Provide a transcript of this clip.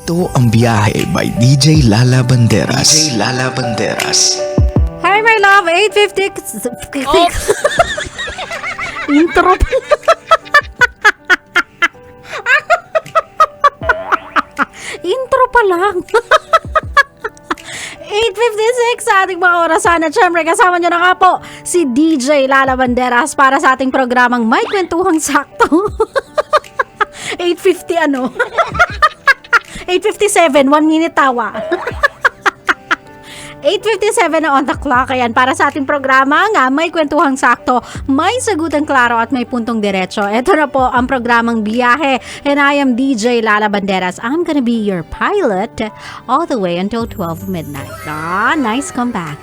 Ito ang biyahe by DJ Lala Banderas. DJ Lala Banderas. Hi, my love. 8:50. Intro. Intro pa lang. 8:56 sa ating mga orasan at syempre kasama nyo na nga po si DJ Lala Banderas para sa ating programang May Kwentuhang Sakto. 8:50 ano? 8:57, 1 minute tawa. 8:57 na on the clock. Ayan, para sa ating programa nga, May Kwentuhang Sakto, may sagutan klaro at may puntong diretso. Ito na po ang programang Biyahe. And I am DJ Lala Banderas. I'm gonna be your pilot all the way until 12 midnight. Ah, nice comeback.